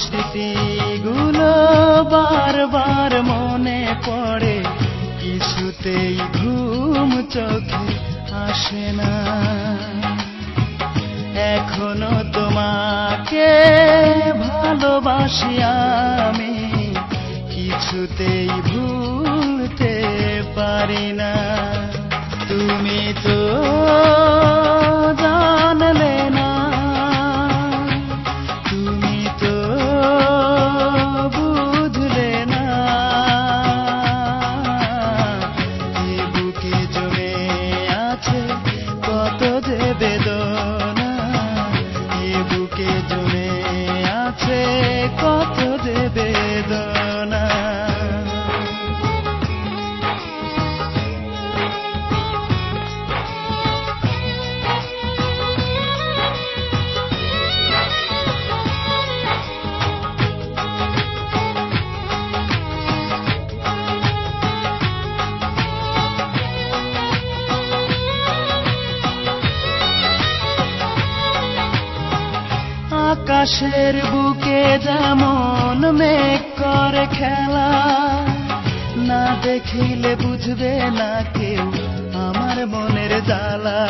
স্মৃতিগুলো বারবার মনে পড়ে, কিছুতেই ঘুম চোখে আসে না। এখনো তোমাকে ভালোবাসি আমি, কিছুতেই ভুলতে পারি না। তুমি তো জানলে না, তুমি তো বুঝলে না, এ বুকে জমে আছে কত যে বেদনা, এ বুকে জমে আছে কত যে বেদনা। আকাশের বুকে যেমন মেঘ করে খেলা, না দেখিলে বুঝবে না কেউ আমার মনের জ্বালা।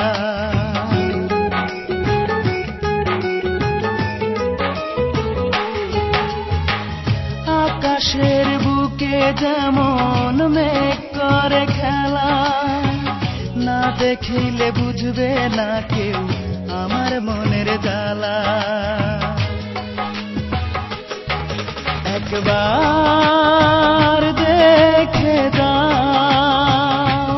আকাশের বুকে যেমন মেঘ করে খেলা, না দেখিলে বুঝবে না কেউ আমার মনের জ্বালা। একবার দেখে যাও,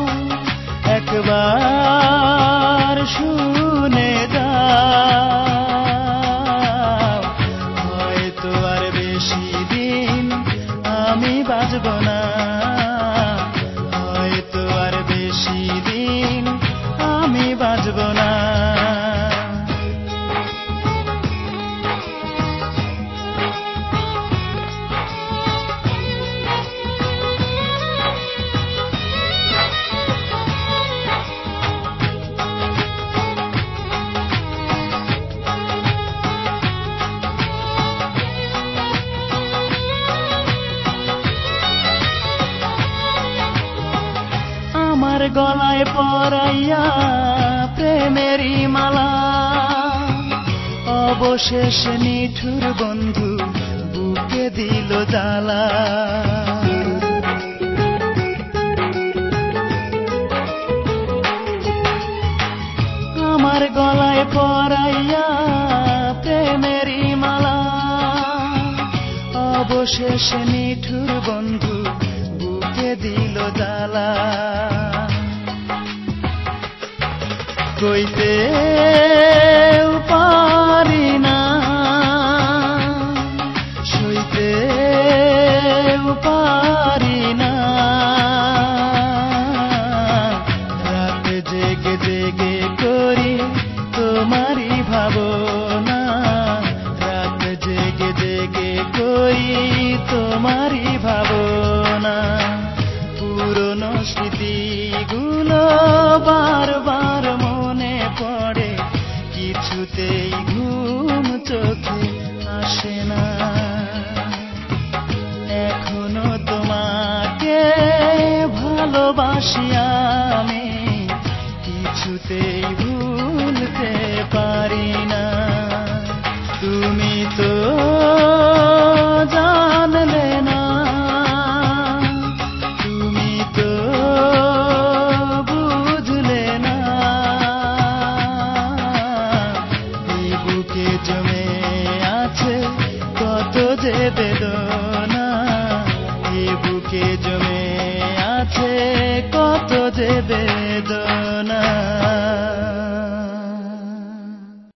একবার শুনে যাও, হয়তো আর বেশি দিন আমি বাঁচব না, হয়তো আর বেশি দিন আমি বাঁচব না। আমার গলায় পরাইয়া প্রেমেরই মালা, অবশেষ নিঠুর বন্ধু বুকে দিল জ্বালা। আমার গলায় পরাইয়া প্রেমেরই মালা, অবশেষ নিঠুর বন্ধু বুকে দিল জ্বালা। কইতে পারি না, সইতে পারি না, রাত জেগে জেগে করি তোমারই ভাবনা, রাত জেগে জেগে করি তোমারই ভাবনা। পুরনো স্মৃতিগুলো বারবার মনে পড়ে, কিছুতেই ঘুম চোখে আসে না। এখনো তোমাকে ভালোবাসি আমি, কিছুতেই ভুলতে পারি না। তুমি তো জানলে না, তুমি তো বুঝলে না, এই বুকে জমে আছে কত যে বেদনা, এই বুকে জমে আছে কত যে বেদনা।